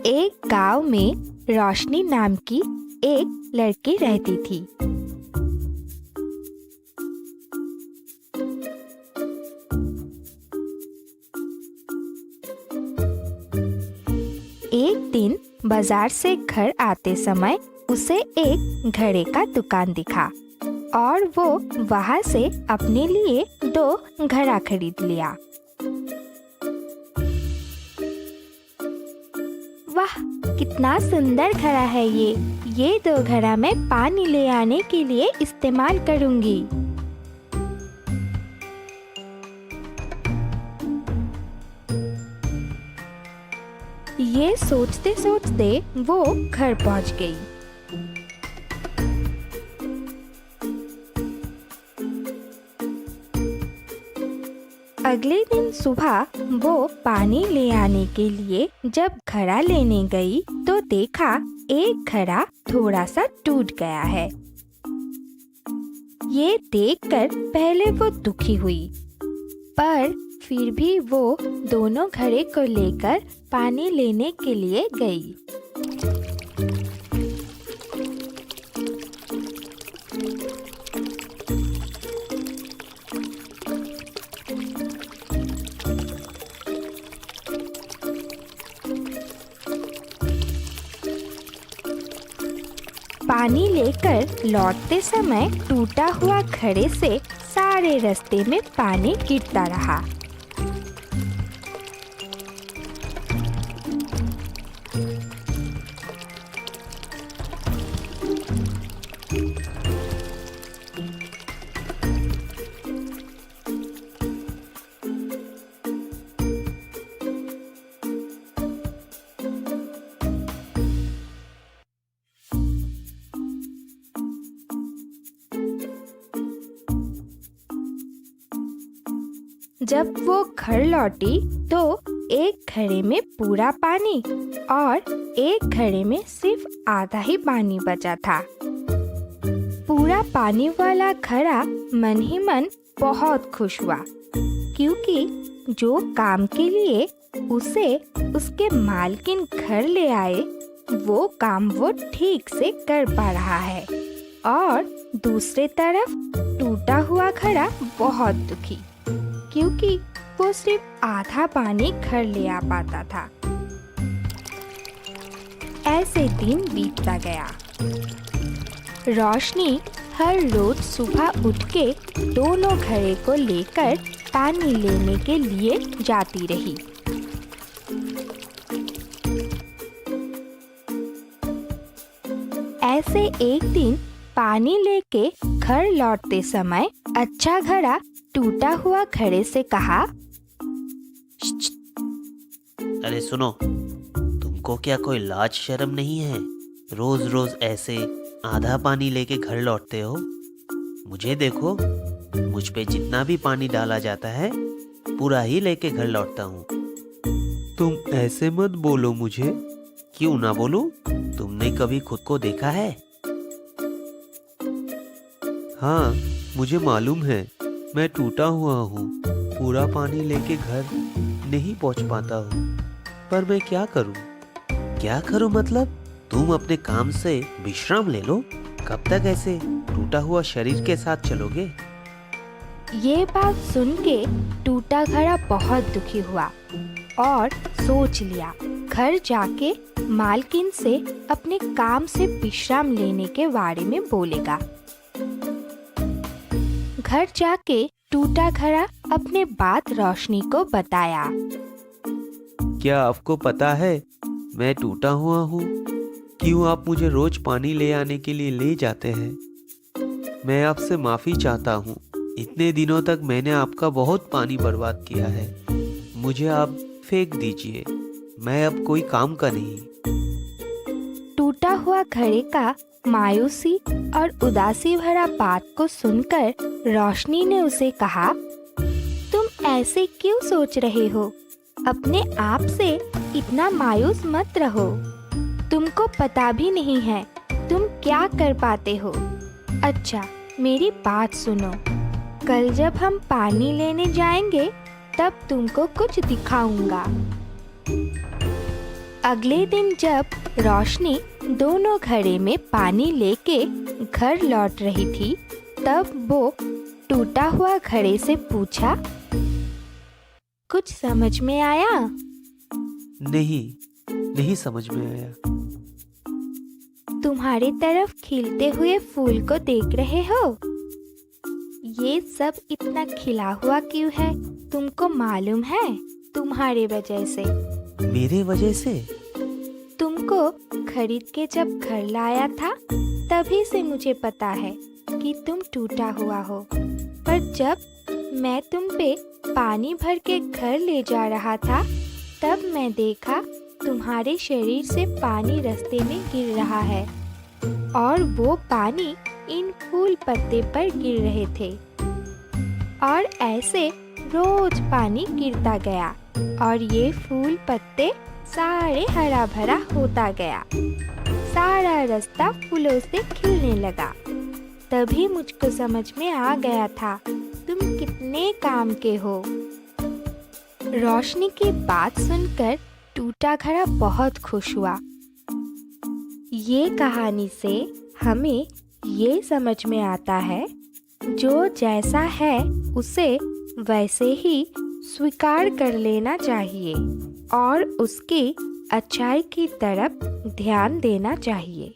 एक गांव में रोशनी नाम की एक लड़की रहती थी। एक दिन बाजार से घर आते समय उसे एक घड़े का दुकान दिखा और वो वहां से अपने लिए 2 घड़ा खरीद लिया। वाह, कितना सुंदर घड़ा है ये 2 घड़ा मैं पानी ले आने के लिए इस्तेमाल करूंगी। ये सोचते सोचते वो घर पहुंच गई। अगले दिन सुबह वो पानी ले आने के लिए जब घड़ा लेने गई तो देखा एक घड़ा थोड़ा सा टूट गया है। ये देखकर पहले वो दुखी हुई, पर फिर भी वो दोनों घड़े को लेकर पानी लेने के लिए गई। पानी लेकर लौटते समय टूटा हुआ घड़े से सारे रास्ते में पानी गिरता रहा। जब वो घर लौटी तो एक घड़े में पूरा पानी और एक घड़े में सिर्फ आधा ही पानी बचा था। पूरा पानी वाला घड़ा मन ही मन बहुत खुश हुआ, क्योंकि जो काम के लिए उसे उसके मालकिन घर ले आए वो काम वो ठीक से कर पा रहा है। और दूसरी तरफ टूटा हुआ घड़ा बहुत दुखी, क्योंकि वो सिर्फ आधा पानी घर ले आ पाता था। ऐसे दिन बीतता गया। रोशनी हर रोज सुबह उठ के दोनों घड़े को लेकर पानी लेने के लिए जाती रही। ऐसे एक दिन पानी लेके घर लौटते समय अच्छा घड़ा टूटा हुआ घड़े से कहा, अरे सुनो, तुमको क्या कोई लाज शर्म नहीं है? रोज रोज ऐसे आधा पानी लेके घर लौटते हो। मुझे देखो, मुझ पे जितना भी पानी डाला जाता है पूरा ही लेके घर लौटता हूँ। तुम ऐसे मत बोलो मुझे। क्यों ना बोलूं? तुमने कभी खुद को देखा है? हाँ, मुझे मालूम है, मैं टूटा हुआ हूँ, पूरा पानी लेके घर नहीं पहुँच पाता हूँ। पर मैं क्या करूँ? क्या करूँ मतलब? तुम अपने काम से विश्राम ले लो। कब तक ऐसे टूटा हुआ शरीर के साथ चलोगे? ये बात सुन के टूटा घड़ा बहुत दुखी हुआ और सोच लिया घर जाके मालकिन से अपने काम से विश्राम लेने के बारे में बोलेगा। घर जाके टूटा घड़ा अपने बात रोशनी को बताया। क्या आपको पता है मैं टूटा हुआ हूँ? क्यों आप मुझे रोज पानी ले आने के लिए ले जाते हैं? मैं आपसे माफी चाहता हूँ। इतने दिनों तक मैंने आपका बहुत पानी बर्बाद किया है। मुझे आप फेंक दीजिए, मैं अब कोई काम का नहीं। टूटा हुआ घड़े का मायूसी और उदासी भरा बात को सुनकर रोशनी ने उसे कहा, तुम ऐसे क्यों सोच रहे हो? अपने आप से इतना मायूस मत रहो। तुमको पता भी नहीं है तुम क्या कर पाते हो। अच्छा, मेरी बात सुनो। कल जब हम पानी लेने जाएंगे तब तुमको कुछ दिखाऊंगा। अगले दिन जब रोशनी दोनों घड़े में पानी लेके घर लौट रही थी, तब वो टूटा हुआ घड़े से पूछा, कुछ समझ में आया? नहीं समझ में आया। तुम्हारी तरफ खिलते हुए फूल को देख रहे हो? ये सब इतना खिला हुआ क्यों है? तुमको मालूम है? तुम्हारे वजह से। मेरे वजह से? तुमको खरीद के जब घर लाया था, तभी से मुझे पता है कि तुम टूटा हुआ हो। पर जब मैं तुम पे पानी भर के घर ले जा रहा था, तब मैं देखा तुम्हारे शरीर से पानी रास्ते में गिर रहा है और वो पानी इन फूल पत्ते पर गिर रहे थे और ऐसे रोज पानी गिरता गया और ये फूल पत्ते सारे हरा भरा होता गया। सारा रास्ता फूलों से खिलने लगा। तभी मुझको समझ में आ गया था तुम कितने काम के हो। रोशनी की बात सुनकर टूटा घड़ा बहुत खुश हुआ। ये कहानी से हमें ये समझ में आता है, जो जैसा है उसे वैसे ही स्वीकार कर लेना चाहिए और उसकी अच्छाई की तरफ ध्यान देना चाहिए।